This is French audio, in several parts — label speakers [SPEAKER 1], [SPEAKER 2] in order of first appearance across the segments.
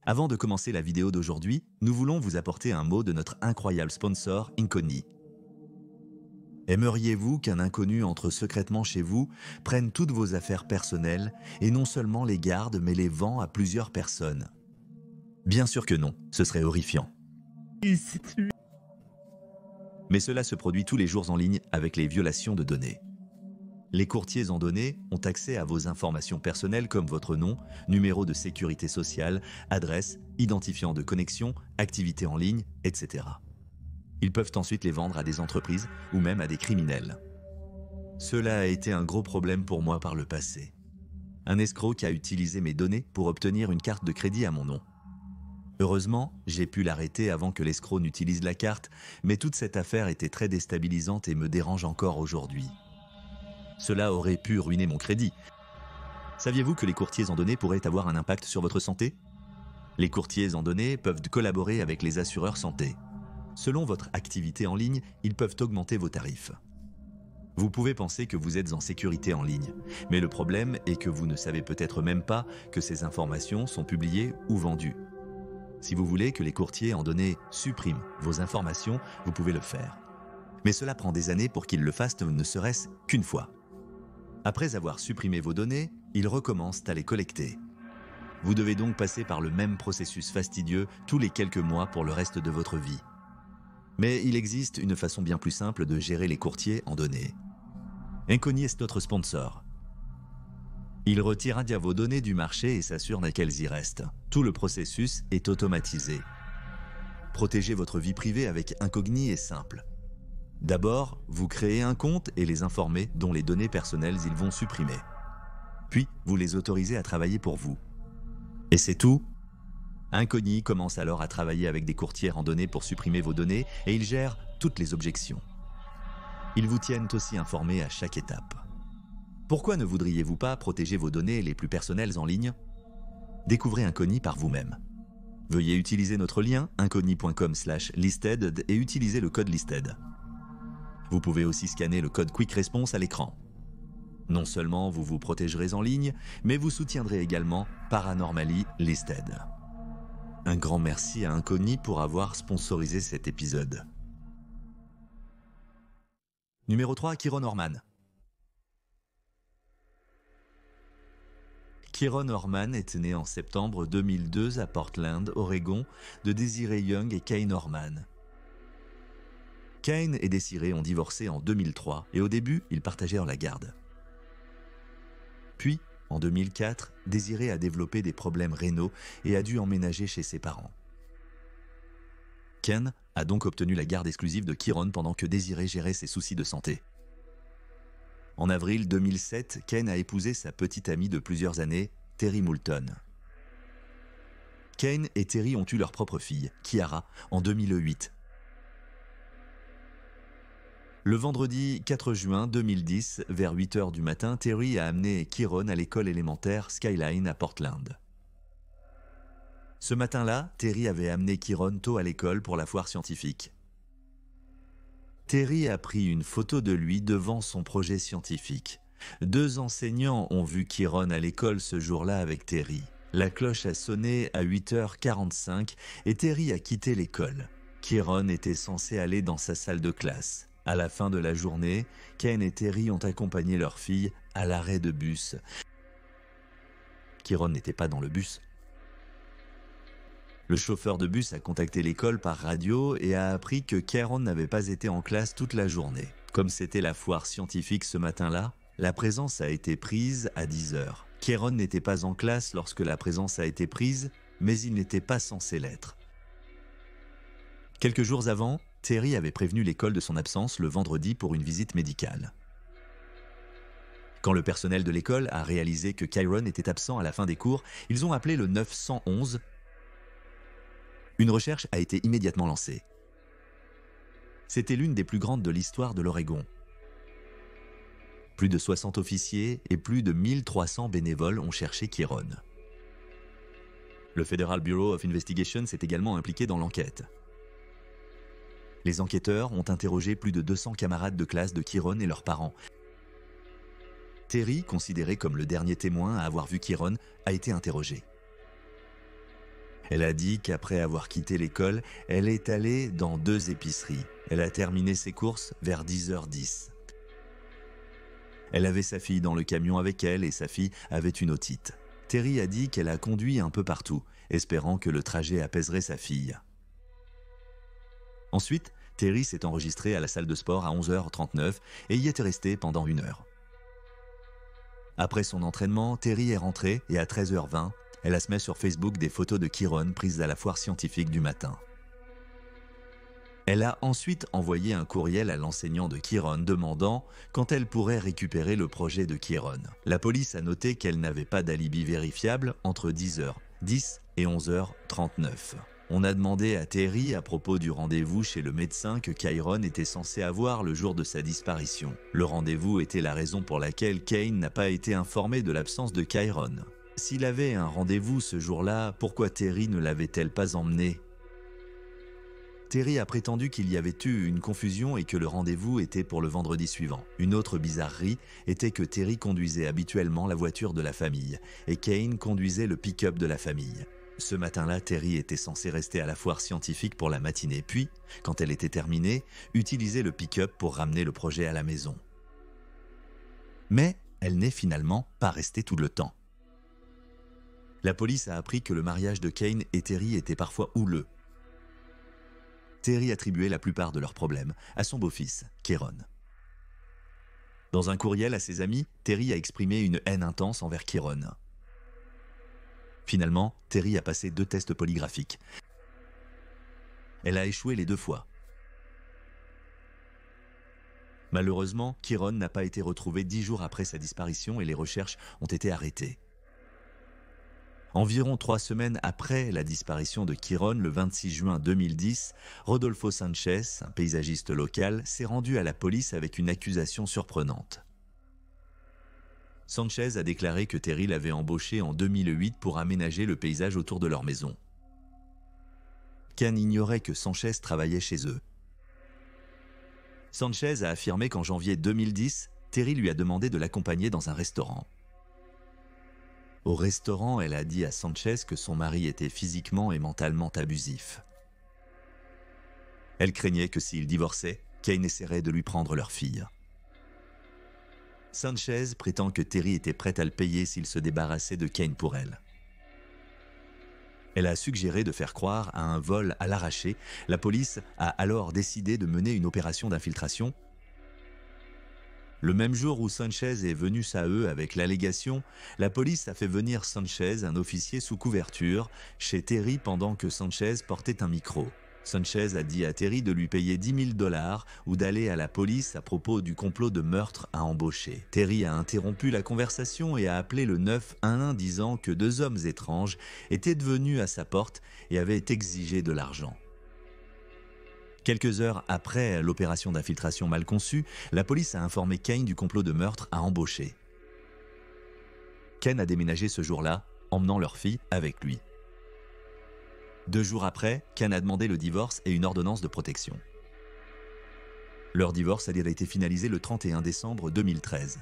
[SPEAKER 1] Avant de commencer la vidéo d'aujourd'hui, nous voulons vous apporter un mot de notre incroyable sponsor Inconi. Aimeriez-vous qu'un inconnu entre secrètement chez vous, prenne toutes vos affaires personnelles et non seulement les garde mais les vend à plusieurs personnes? Bien sûr que non, ce serait horrifiant. Mais cela se produit tous les jours en ligne avec les violations de données. Les courtiers en données ont accès à vos informations personnelles comme votre nom, numéro de sécurité sociale, adresse, identifiant de connexion, activité en ligne, etc. Ils peuvent ensuite les vendre à des entreprises ou même à des criminels. Cela a été un gros problème pour moi par le passé. Un escroc a utilisé mes données pour obtenir une carte de crédit à mon nom. Heureusement, j'ai pu l'arrêter avant que l'escroc n'utilise la carte, mais toute cette affaire était très déstabilisante et me dérange encore aujourd'hui. Cela aurait pu ruiner mon crédit. Saviez-vous que les courtiers en données pourraient avoir un impact sur votre santé? Les courtiers en données peuvent collaborer avec les assureurs santé. Selon votre activité en ligne, ils peuvent augmenter vos tarifs. Vous pouvez penser que vous êtes en sécurité en ligne, mais le problème est que vous ne savez peut-être même pas que ces informations sont publiées ou vendues. Si vous voulez que les courtiers en données suppriment vos informations, vous pouvez le faire. Mais cela prend des années pour qu'ils le fassent, ne serait-ce qu'une fois. Après avoir supprimé vos données, ils recommencent à les collecter. Vous devez donc passer par le même processus fastidieux tous les quelques mois pour le reste de votre vie. Mais il existe une façon bien plus simple de gérer les courtiers en données. Inconi est notre sponsor. Il retire vos données du marché et s'assure qu'elles y restent. Tout le processus est automatisé. Protéger votre vie privée avec Inconi est simple. D'abord, vous créez un compte et les informez dont les données personnelles ils vont supprimer. Puis, vous les autorisez à travailler pour vous. Et c'est tout. Inconi commence alors à travailler avec des courtiers en données pour supprimer vos données et ils gèrent toutes les objections. Ils vous tiennent aussi informés à chaque étape. Pourquoi ne voudriez-vous pas protéger vos données les plus personnelles en ligne? Découvrez Inconi par vous-même. Veuillez utiliser notre lien inconi.com/listed et utiliser le code listed. Vous pouvez aussi scanner le code Quick Response à l'écran. Non seulement vous vous protégerez en ligne, mais vous soutiendrez également Paranormally Listed. Un grand merci à Inconi pour avoir sponsorisé cet épisode. Numéro 3, Kieron Orman. Kieron Orman est né en septembre 2002 à Portland, Oregon, de Desiree Young et Kane Orman. Kane et Desiree ont divorcé en 2003 et au début, ils partagèrent la garde. Puis, en 2004, Desiree a développé des problèmes rénaux et a dû emménager chez ses parents. Kane a donc obtenu la garde exclusive de Kieron pendant que Desiree gérait ses soucis de santé. En avril 2007, Kane a épousé sa petite amie de plusieurs années, Terry Moulton. Kane et Terry ont eu leur propre fille, Kiara, en 2008. Le vendredi 4 juin 2010, vers 8 h du matin, Terry a amené Kieron à l'école élémentaire Skyline à Portland. Ce matin-là, Terry avait amené Kieron tôt à l'école pour la foire scientifique. Terry a pris une photo de lui devant son projet scientifique. 2 enseignants ont vu Kieron à l'école ce jour-là avec Terry. La cloche a sonné à 8 h 45 et Terry a quitté l'école. Kieron était censé aller dans sa salle de classe. À la fin de la journée, Kane et Terry ont accompagné leur fille à l'arrêt de bus. Kieron n'était pas dans le bus. Le chauffeur de bus a contacté l'école par radio et a appris que Kieron n'avait pas été en classe toute la journée. Comme c'était la foire scientifique ce matin-là, la présence a été prise à 10 h. Kieron n'était pas en classe lorsque la présence a été prise, mais il n'était pas censé l'être. Quelques jours avant, Terry avait prévenu l'école de son absence le vendredi pour une visite médicale. Quand le personnel de l'école a réalisé que Kieron était absent à la fin des cours, ils ont appelé le 911. Une recherche a été immédiatement lancée. C'était l'une des plus grandes de l'histoire de l'Oregon. Plus de 60 officiers et plus de 1300 bénévoles ont cherché Kieron. Le Federal Bureau of Investigation s'est également impliqué dans l'enquête. Les enquêteurs ont interrogé plus de 200 camarades de classe de Kieron et leurs parents. Terry, considéré comme le dernier témoin à avoir vu Kieron, a été interrogé. Elle a dit qu'après avoir quitté l'école, elle est allée dans 2 épiceries. Elle a terminé ses courses vers 10h10. Elle avait sa fille dans le camion avec elle et sa fille avait une otite. Terry a dit qu'elle a conduit un peu partout, espérant que le trajet apaiserait sa fille. Ensuite, Terry s'est enregistrée à la salle de sport à 11h39 et y était restée pendant 1 heure. Après son entraînement, Terry est rentrée et à 13h20, elle a mis sur Facebook des photos de Chiron prises à la foire scientifique du matin. Elle a ensuite envoyé un courriel à l'enseignant de Chiron demandant quand elle pourrait récupérer le projet de Chiron. La police a noté qu'elle n'avait pas d'alibi vérifiable entre 10h10 et 11h39. On a demandé à Terry à propos du rendez-vous chez le médecin que Chiron était censé avoir le jour de sa disparition. Le rendez-vous était la raison pour laquelle Kane n'a pas été informé de l'absence de Chiron. S'il avait un rendez-vous ce jour-là, pourquoi Terry ne l'avait-elle pas emmené ? Terry a prétendu qu'il y avait eu une confusion et que le rendez-vous était pour le vendredi suivant. Une autre bizarrerie était que Terry conduisait habituellement la voiture de la famille et Kane conduisait le pick-up de la famille. Ce matin-là, Terry était censée rester à la foire scientifique pour la matinée, puis, quand elle était terminée, utiliser le pick-up pour ramener le projet à la maison. Mais elle n'est finalement pas restée tout le temps. La police a appris que le mariage de Kane et Terry était parfois houleux. Terry attribuait la plupart de leurs problèmes à son beau-fils, Chiron. Dans un courriel à ses amis, Terry a exprimé une haine intense envers Chiron. Finalement, Terry a passé 2 tests polygraphiques. Elle a échoué les 2 fois. Malheureusement, Chiron n'a pas été retrouvé 10 jours après sa disparition et les recherches ont été arrêtées. Environ 3 semaines après la disparition de Chiron, le 26 juin 2010, Rodolfo Sanchez, un paysagiste local, s'est rendu à la police avec une accusation surprenante. Sanchez a déclaré que Terry l'avait embauché en 2008 pour aménager le paysage autour de leur maison. Kane ignorait que Sanchez travaillait chez eux. Sanchez a affirmé qu'en janvier 2010, Terry lui a demandé de l'accompagner dans un restaurant. Au restaurant, elle a dit à Sanchez que son mari était physiquement et mentalement abusif. Elle craignait que s'ils divorçaient, Kane essaierait de lui prendre leur fille. Sanchez prétend que Terry était prête à le payer s'il se débarrassait de Kane pour elle. Elle a suggéré de faire croire à un vol à l'arraché. La police a alors décidé de mener une opération d'infiltration. Le même jour où Sanchez est venu à eux avec l'allégation, la police a fait venir Sanchez, un officier sous couverture, chez Terry pendant que Sanchez portait un micro. Sanchez a dit à Terry de lui payer $10 000 ou d'aller à la police à propos du complot de meurtre à embaucher. Terry a interrompu la conversation et a appelé le 911 disant que 2 hommes étranges étaient venus à sa porte et avaient exigé de l'argent. Quelques heures après l'opération d'infiltration mal conçue, la police a informé Kane du complot de meurtre à embaucher. Kane a déménagé ce jour-là, emmenant leur fille avec lui. 2 jours après, Kane a demandé le divorce et une ordonnance de protection. Leur divorce a été finalisé le 31 décembre 2013.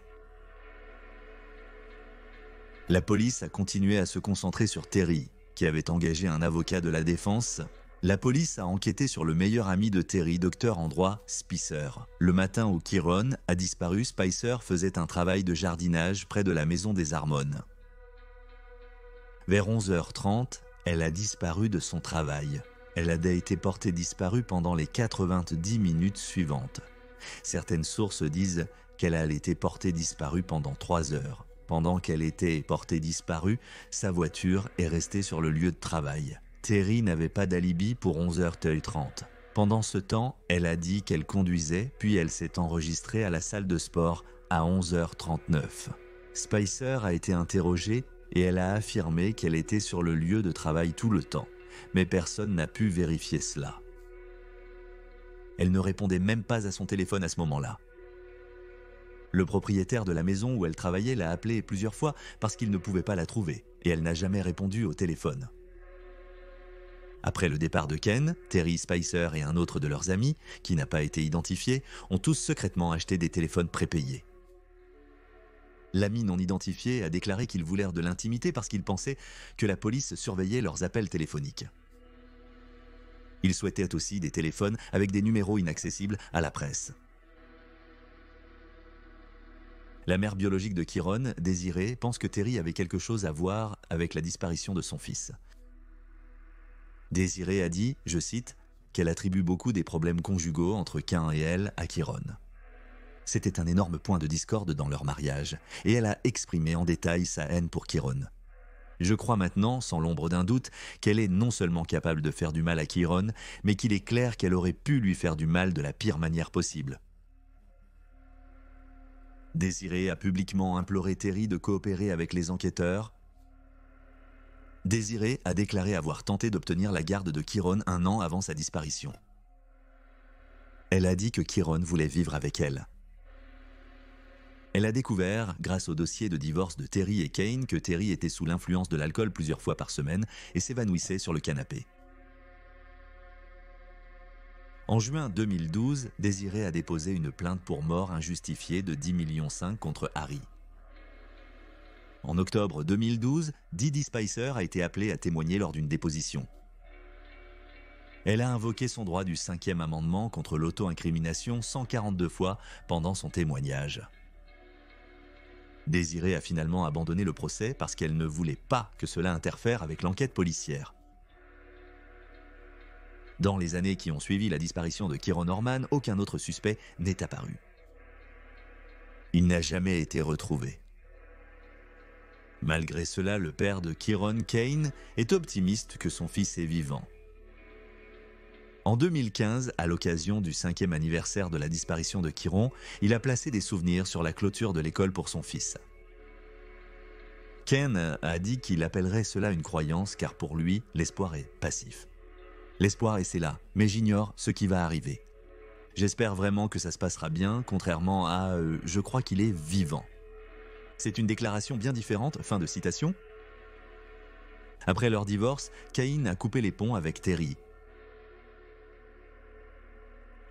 [SPEAKER 1] La police a continué à se concentrer sur Terry, qui avait engagé un avocat de la défense. La police a enquêté sur le meilleur ami de Terry, docteur en droit, Spicer. Le matin où Chiron a disparu, Spicer faisait un travail de jardinage près de la maison des Harmon. Vers 11h30, elle a disparu de son travail. Elle a été portée disparue pendant les 90 minutes suivantes. Certaines sources disent qu'elle a été portée disparue pendant 3 heures. Pendant qu'elle était portée disparue, sa voiture est restée sur le lieu de travail. Terry n'avait pas d'alibi pour 11h30. Pendant ce temps, elle a dit qu'elle conduisait, puis elle s'est enregistrée à la salle de sport à 11h39. Spicer a été interrogée et elle a affirmé qu'elle était sur le lieu de travail tout le temps, mais personne n'a pu vérifier cela. Elle ne répondait même pas à son téléphone à ce moment-là. Le propriétaire de la maison où elle travaillait l'a appelée plusieurs fois parce qu'il ne pouvait pas la trouver, et elle n'a jamais répondu au téléphone. Après le départ de Ken, Terry, Spicer et un autre de leurs amis, qui n'a pas été identifié, ont tous secrètement acheté des téléphones prépayés. L'ami non identifié a déclaré qu'ils voulèrent de l'intimité parce qu'ils pensaient que la police surveillait leurs appels téléphoniques. Ils souhaitaient aussi des téléphones avec des numéros inaccessibles à la presse. La mère biologique de Kieron, Désirée, pense que Terry avait quelque chose à voir avec la disparition de son fils. Désirée a dit, je cite, qu'elle attribue beaucoup des problèmes conjugaux entre Cain et elle à Kieron. C'était un énorme point de discorde dans leur mariage, et elle a exprimé en détail sa haine pour Kieron. Je crois maintenant, sans l'ombre d'un doute, qu'elle est non seulement capable de faire du mal à Kieron, mais qu'il est clair qu'elle aurait pu lui faire du mal de la pire manière possible. Désirée a publiquement imploré Terry de coopérer avec les enquêteurs. Désirée a déclaré avoir tenté d'obtenir la garde de Kieron 1 an avant sa disparition. Elle a dit que Kieron voulait vivre avec elle. Elle a découvert, grâce au dossier de divorce de Terry et Kane, que Terry était sous l'influence de l'alcool plusieurs fois par semaine et s'évanouissait sur le canapé. En juin 2012, Désirée a déposé une plainte pour mort injustifiée de 10,5 millions contre Harry. En octobre 2012, Didi Spicer a été appelée à témoigner lors d'une déposition. Elle a invoqué son droit du 5e amendement contre l'auto-incrimination 142 fois pendant son témoignage. Désirée a finalement abandonné le procès parce qu'elle ne voulait pas que cela interfère avec l'enquête policière. Dans les années qui ont suivi la disparition de Kieron Norman, aucun autre suspect n'est apparu. Il n'a jamais été retrouvé. Malgré cela, le père de Kieron, Kane, est optimiste que son fils est vivant. En 2015, à l'occasion du 5e anniversaire de la disparition de Kieron, il a placé des souvenirs sur la clôture de l'école pour son fils. Ken a dit qu'il appellerait cela une croyance car pour lui, l'espoir est passif. L'espoir est là, mais j'ignore ce qui va arriver. J'espère vraiment que ça se passera bien, contrairement à « je crois qu'il est vivant ». C'est une déclaration bien différente, fin de citation. Après leur divorce, Cain a coupé les ponts avec Terry.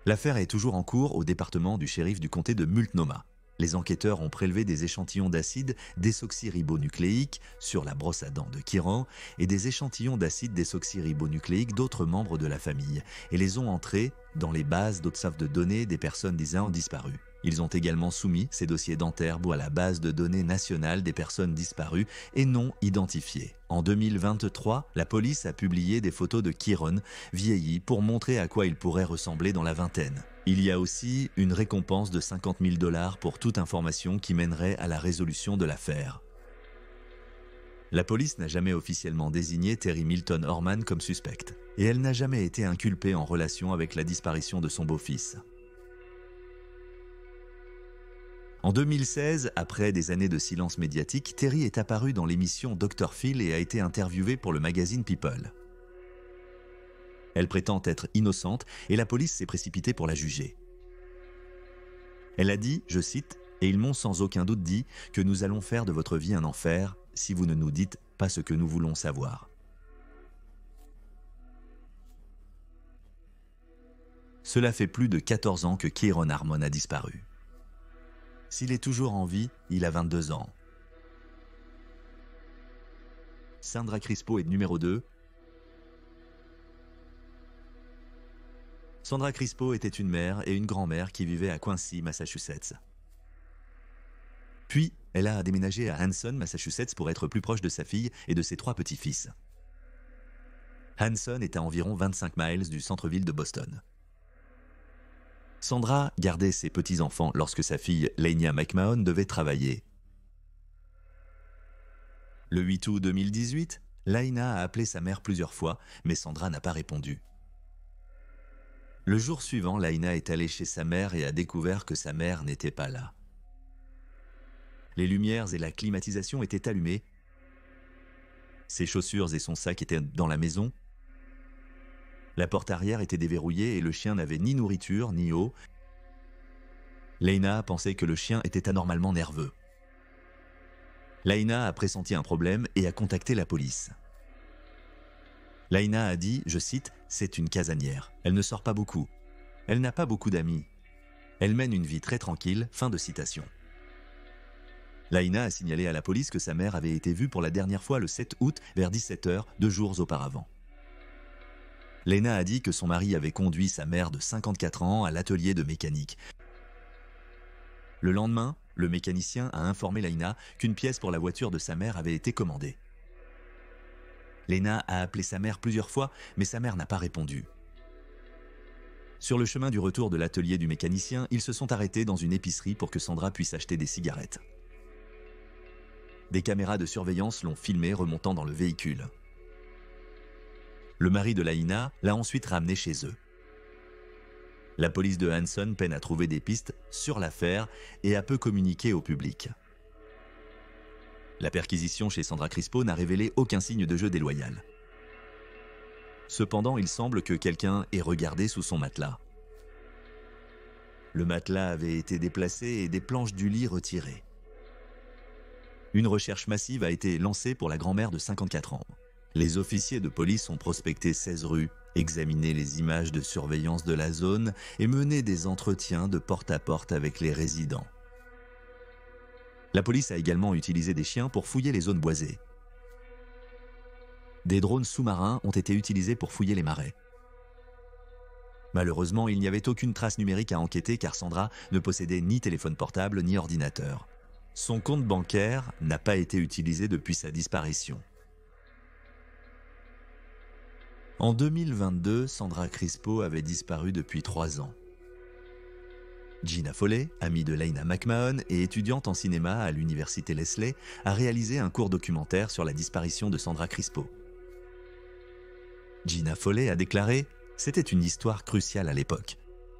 [SPEAKER 1] L'affaire est toujours en cours au département du shérif du comté de Multnomah. Les enquêteurs ont prélevé des échantillons d'acide désoxyribonucléique sur la brosse à dents de Kieron et des échantillons d'acide désoxyribonucléique d'autres membres de la famille et les ont entrés dans les bases de données des personnes ayant disparu. Ils ont également soumis ces dossiers dentaires à la base de données nationale des personnes disparues et non identifiées. En 2023, la police a publié des photos de Kieron vieilli pour montrer à quoi il pourrait ressembler dans la vingtaine. Il y a aussi une récompense de 50 000 $ pour toute information qui mènerait à la résolution de l'affaire. La police n'a jamais officiellement désigné Terry Milton Orman comme suspecte, et elle n'a jamais été inculpée en relation avec la disparition de son beau-fils. En 2016, après des années de silence médiatique, Terry est apparue dans l'émission Dr Phil et a été interviewée pour le magazine People. Elle prétend être innocente et la police s'est précipitée pour la juger. Elle a dit, je cite, « Et ils m'ont sans aucun doute dit que nous allons faire de votre vie un enfer si vous ne nous dites pas ce que nous voulons savoir. » Cela fait plus de 14 ans que Kieron Harmon a disparu. S'il est toujours en vie, il a 22 ans. Sandra Crispo est numéro 2. Sandra Crispo était une mère et une grand-mère qui vivaient à Quincy, Massachusetts. Puis, elle a déménagé à Hanson, Massachusetts pour être plus proche de sa fille et de ses 3 petits-fils. Hanson est à environ 25 miles du centre-ville de Boston. Sandra gardait ses petits-enfants lorsque sa fille Lainia McMahon devait travailler. Le 8 août 2018, Laina a appelé sa mère plusieurs fois, mais Sandra n'a pas répondu. Le jour suivant, Laina est allée chez sa mère et a découvert que sa mère n'était pas là. Les lumières et la climatisation étaient allumées. Ses chaussures et son sac étaient dans la maison. La porte arrière était déverrouillée et le chien n'avait ni nourriture ni eau. Laina pensait que le chien était anormalement nerveux. Laina a pressenti un problème et a contacté la police. Laina a dit, je cite, « C'est une casanière. Elle ne sort pas beaucoup. Elle n'a pas beaucoup d'amis. Elle mène une vie très tranquille. » Fin de citation. Laïna a signalé à la police que sa mère avait été vue pour la dernière fois le 7 août vers 17 h, 2 jours auparavant. Lena a dit que son mari avait conduit sa mère de 54 ans à l'atelier de mécanique. Le lendemain, le mécanicien a informé Laïna qu'une pièce pour la voiture de sa mère avait été commandée. Lena a appelé sa mère plusieurs fois, mais sa mère n'a pas répondu. Sur le chemin du retour de l'atelier du mécanicien, ils se sont arrêtés dans une épicerie pour que Sandra puisse acheter des cigarettes. Des caméras de surveillance l'ont filmé remontant dans le véhicule. Le mari de Laïna l'a ensuite ramené chez eux. La police de Hanson peine à trouver des pistes sur l'affaire et a peu communiqué au public. La perquisition chez Sandra Crispo n'a révélé aucun signe de jeu déloyal. Cependant, il semble que quelqu'un ait regardé sous son matelas. Le matelas avait été déplacé et des planches du lit retirées. Une recherche massive a été lancée pour la grand-mère de 54 ans. Les officiers de police ont prospecté 16 rues, examiné les images de surveillance de la zone et mené des entretiens de porte-à-porte avec les résidents. La police a également utilisé des chiens pour fouiller les zones boisées. Des drones sous-marins ont été utilisés pour fouiller les marais. Malheureusement, il n'y avait aucune trace numérique à enquêter car Sandra ne possédait ni téléphone portable ni ordinateur. Son compte bancaire n'a pas été utilisé depuis sa disparition. En 2022, Sandra Crispo avait disparu depuis 3 ans. Gina Foley, amie de Laïna McMahon et étudiante en cinéma à l'université Lesley, a réalisé un court documentaire sur la disparition de Sandra Crispo. Gina Foley a déclaré « C'était une histoire cruciale à l'époque.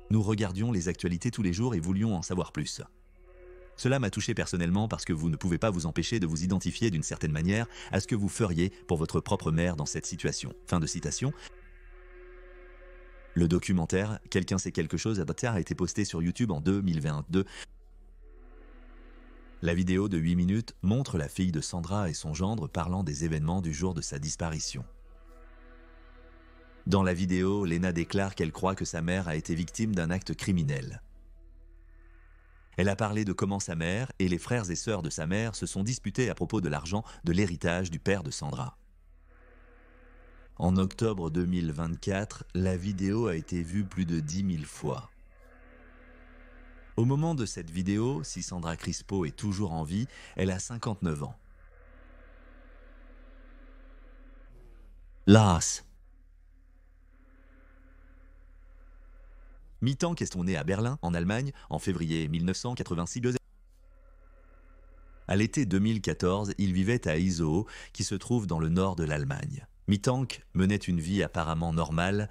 [SPEAKER 1] Nous regardions les actualités tous les jours et voulions en savoir plus. Cela m'a touché personnellement parce que vous ne pouvez pas vous empêcher de vous identifier d'une certaine manière à ce que vous feriez pour votre propre mère dans cette situation. » Fin de citation. Le documentaire « Quelqu'un sait quelque chose » a été posté sur YouTube en 2022. La vidéo de 8 minutes montre la fille de Sandra et son gendre parlant des événements du jour de sa disparition. Dans la vidéo, Lena déclare qu'elle croit que sa mère a été victime d'un acte criminel. Elle a parlé de comment sa mère et les frères et sœurs de sa mère se sont disputés à propos de l'argent de l'héritage du père de Sandra. En octobre 2024, la vidéo a été vue plus de 10 000 fois. Au moment de cette vidéo, si Sandra Crispo est toujours en vie, elle a 59 ans. Lars. Mi-Tank est né à Berlin, en Allemagne, en février 1986. À l'été 2014, il vivait à Isoe, qui se trouve dans le nord de l'Allemagne. Mi-Tank menait une vie apparemment normale.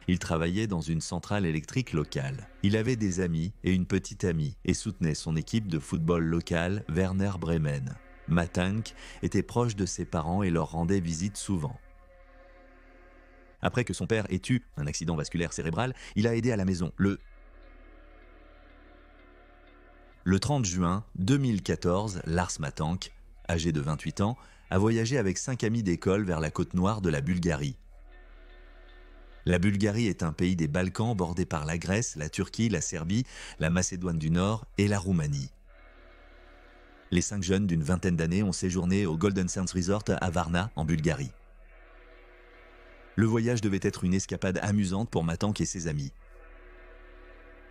[SPEAKER 1] Il travaillait dans une centrale électrique locale. Il avait des amis et une petite amie et soutenait son équipe de football locale, Werner Bremen. Mi-Tank était proche de ses parents et leur rendait visite souvent. Après que son père ait eu un accident vasculaire cérébral, il a aidé à la maison. Le 30 juin 2014, Lars Mi-Tank, âgé de 28 ans, a voyagé avec 5 amis d'école vers la côte nord de la Bulgarie. La Bulgarie est un pays des Balkans bordé par la Grèce, la Turquie, la Serbie, la Macédoine du Nord et la Roumanie. Les 5 jeunes d'une vingtaine d'années ont séjourné au Golden Sands Resort à Varna, en Bulgarie. Le voyage devait être une escapade amusante pour Mi-Tank et ses amis.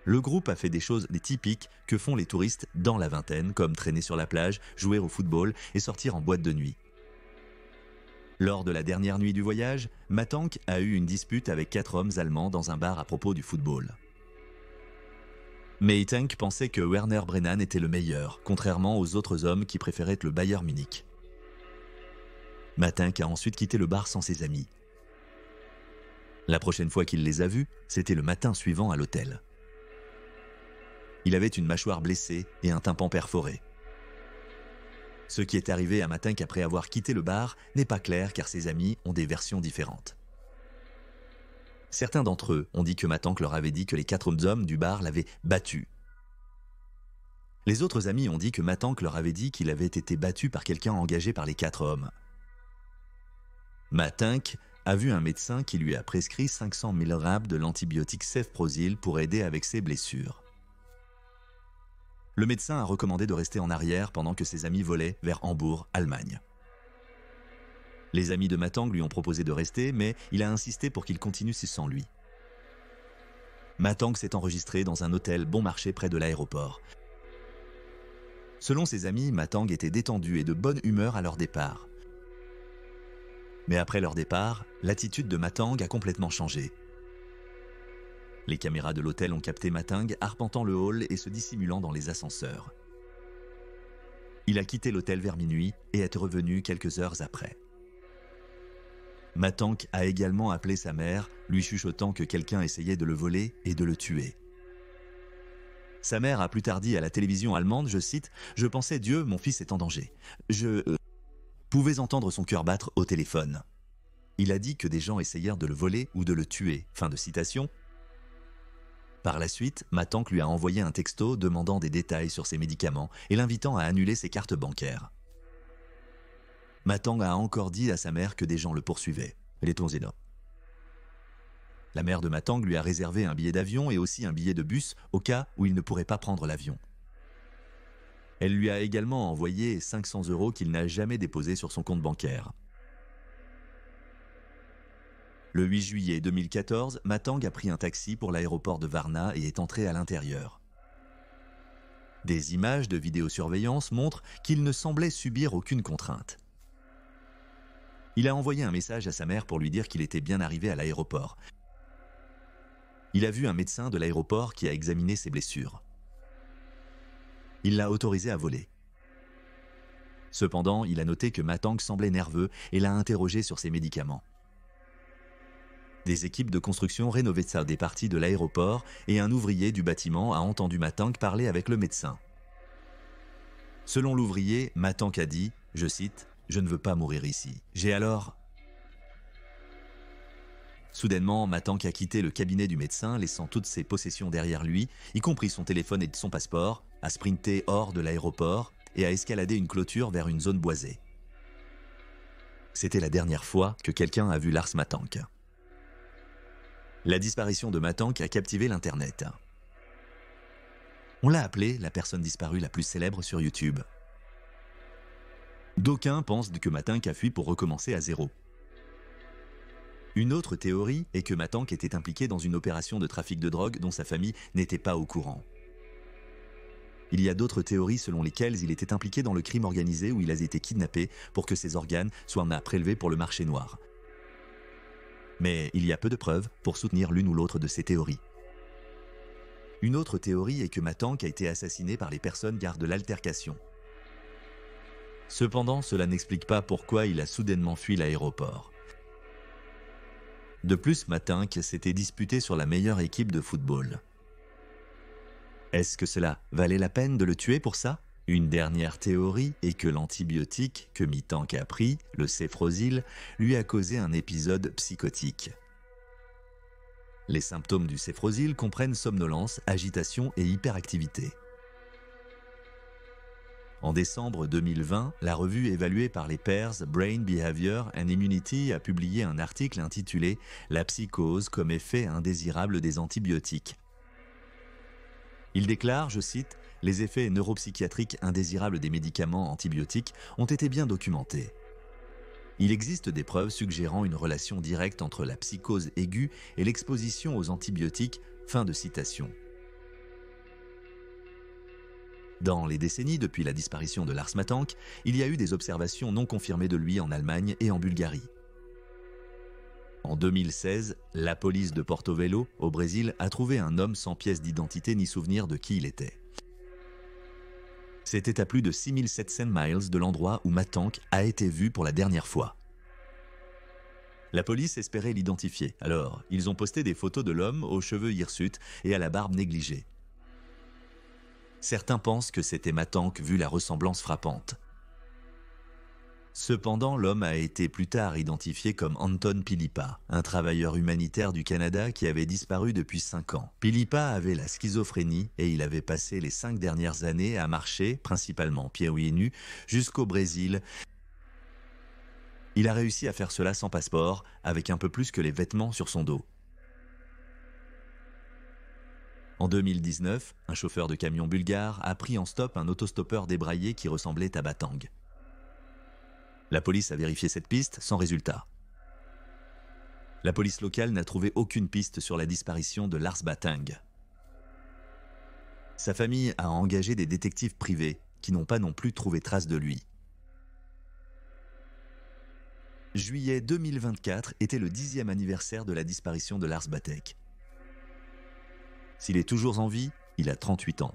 [SPEAKER 1] Le groupe a fait des choses typiques que font les touristes dans la vingtaine, comme traîner sur la plage, jouer au football et sortir en boîte de nuit. Lors de la dernière nuit du voyage, Mi-Tank a eu une dispute avec 4 hommes allemands dans un bar à propos du football. Mi-Tank pensait que Werner Bremen était le meilleur, contrairement aux autres hommes qui préféraient le Bayern Munich. Mi-Tank a ensuite quitté le bar sans ses amis. La prochaine fois qu'il les a vus, c'était le matin suivant à l'hôtel. Il avait une mâchoire blessée et un tympan perforé. Ce qui est arrivé à Mi-Tank après avoir quitté le bar n'est pas clair car ses amis ont des versions différentes. Certains d'entre eux ont dit que Mi-Tank leur avait dit que les 4 hommes du bar l'avaient battu. Les autres amis ont dit que Mi-Tank leur avait dit qu'il avait été battu par quelqu'un engagé par les 4 hommes. Mi-Tank a vu un médecin qui lui a prescrit 500 mg de l'antibiotique Cefprozil pour aider avec ses blessures. Le médecin a recommandé de rester en arrière pendant que ses amis volaient vers Hambourg, Allemagne. Les amis de Matang lui ont proposé de rester, mais il a insisté pour qu'il continue sans lui. Matang s'est enregistré dans un hôtel bon marché près de l'aéroport. Selon ses amis, Matang était détendu et de bonne humeur à leur départ. Mais après leur départ, l'attitude de Matang a complètement changé. Les caméras de l'hôtel ont capté Matang arpentant le hall et se dissimulant dans les ascenseurs. Il a quitté l'hôtel vers minuit et est revenu quelques heures après. Matang a également appelé sa mère, lui chuchotant que quelqu'un essayait de le voler et de le tuer. Sa mère a plus tard dit à la télévision allemande, je cite, « Je pensais Dieu, mon fils est en danger. Je pouvais entendre son cœur battre au téléphone. » Il a dit que des gens essayèrent de le voler ou de le tuer. Fin de citation. Par la suite, Matang lui a envoyé un texto demandant des détails sur ses médicaments et l'invitant à annuler ses cartes bancaires. Matang a encore dit à sa mère que des gens le poursuivaient. La mère de Matang lui a réservé un billet d'avion et aussi un billet de bus au cas où il ne pourrait pas prendre l'avion. Elle lui a également envoyé 500 € qu'il n'a jamais déposés sur son compte bancaire. Le 8 juillet 2014, Matang a pris un taxi pour l'aéroport de Varna et est entré à l'intérieur. Des images de vidéosurveillance montrent qu'il ne semblait subir aucune contrainte. Il a envoyé un message à sa mère pour lui dire qu'il était bien arrivé à l'aéroport. Il a vu un médecin de l'aéroport qui a examiné ses blessures. Il l'a autorisé à voler. Cependant, il a noté que Matang semblait nerveux et l'a interrogé sur ses médicaments. Des équipes de construction rénovaient des parties de l'aéroport et un ouvrier du bâtiment a entendu Matang parler avec le médecin. Selon l'ouvrier, Matang a dit, je cite, « Je ne veux pas mourir ici. J'ai alors… » Soudainement, Matang a quitté le cabinet du médecin, laissant toutes ses possessions derrière lui, y compris son téléphone et son passeport, a sprinté hors de l'aéroport et a escaladé une clôture vers une zone boisée. C'était la dernière fois que quelqu'un a vu Lars Matang. La disparition de Matang a captivé l'Internet. On l'a appelé la personne disparue la plus célèbre sur YouTube. D'aucuns pensent que Matang a fui pour recommencer à zéro. Une autre théorie est que Matang était impliqué dans une opération de trafic de drogue dont sa famille n'était pas au courant. Il y a d'autres théories selon lesquelles il était impliqué dans le crime organisé où il a été kidnappé pour que ses organes soient prélevés pour le marché noir. Mais il y a peu de preuves pour soutenir l'une ou l'autre de ces théories. Une autre théorie est que Matang a été assassiné par les personnes gardes de l'altercation. Cependant, cela n'explique pas pourquoi il a soudainement fui l'aéroport. De plus, Matang s'était disputé sur la meilleure équipe de football. Est-ce que cela valait la peine de le tuer pour ça? Une dernière théorie est que l'antibiotique que Matang a pris, le céphrosyl, lui a causé un épisode psychotique. Les symptômes du céphrosyl comprennent somnolence, agitation et hyperactivité. En décembre 2020, la revue évaluée par les pairs Brain Behavior and Immunity a publié un article intitulé « La psychose comme effet indésirable des antibiotiques ». Il déclare, je cite, « Les effets neuropsychiatriques indésirables des médicaments antibiotiques ont été bien documentés. Il existe des preuves suggérant une relation directe entre la psychose aiguë et l'exposition aux antibiotiques. » Fin de citation. Dans les décennies depuis la disparition de Lars Matang, il y a eu des observations non confirmées de lui en Allemagne et en Bulgarie. En 2016, la police de Porto Velho, au Brésil, a trouvé un homme sans pièce d'identité ni souvenir de qui il était. C'était à plus de 6700 miles de l'endroit où Matang a été vu pour la dernière fois. La police espérait l'identifier, alors ils ont posté des photos de l'homme aux cheveux hirsutes et à la barbe négligée. Certains pensent que c'était Matang vu la ressemblance frappante. Cependant, l'homme a été plus tard identifié comme Anton Pilipa, un travailleur humanitaire du Canada qui avait disparu depuis 5 ans. Pilipa avait la schizophrénie et il avait passé les 5 dernières années à marcher, principalement pieds nus, jusqu'au Brésil. Il a réussi à faire cela sans passeport, avec un peu plus que les vêtements sur son dos. En 2019, un chauffeur de camion bulgare a pris en stop un autostoppeur débraillé qui ressemblait à Batang. La police a vérifié cette piste sans résultat. La police locale n'a trouvé aucune piste sur la disparition de Lars Batang. Sa famille a engagé des détectives privés qui n'ont pas non plus trouvé trace de lui. Juillet 2024 était le 10e anniversaire de la disparition de Lars Batang. S'il est toujours en vie, il a 38 ans.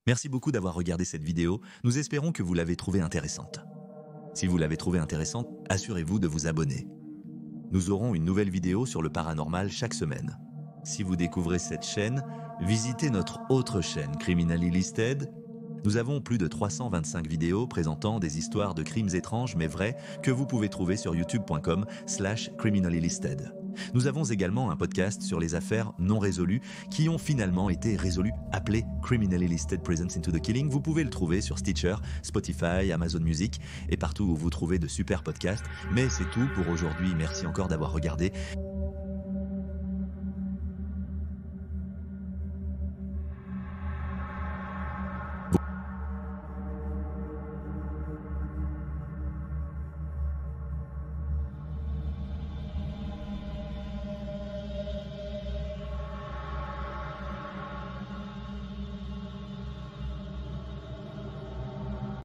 [SPEAKER 1] Merci beaucoup d'avoir regardé cette vidéo. Nous espérons que vous l'avez trouvée intéressante. Si vous l'avez trouvée intéressante, assurez-vous de vous abonner. Nous aurons une nouvelle vidéo sur le paranormal chaque semaine. Si vous découvrez cette chaîne, visitez notre autre chaîne Criminally Listed. Nous avons plus de 325 vidéos présentant des histoires de crimes étranges mais vrais que vous pouvez trouver sur youtube.com/criminallylisted. Nous avons également un podcast sur les affaires non résolues qui ont finalement été résolues, appelé Criminally Listed Presents into the Killing. Vous pouvez le trouver sur Stitcher, Spotify, Amazon Music et partout où vous trouvez de super podcasts. Mais c'est tout pour aujourd'hui. Merci encore d'avoir regardé.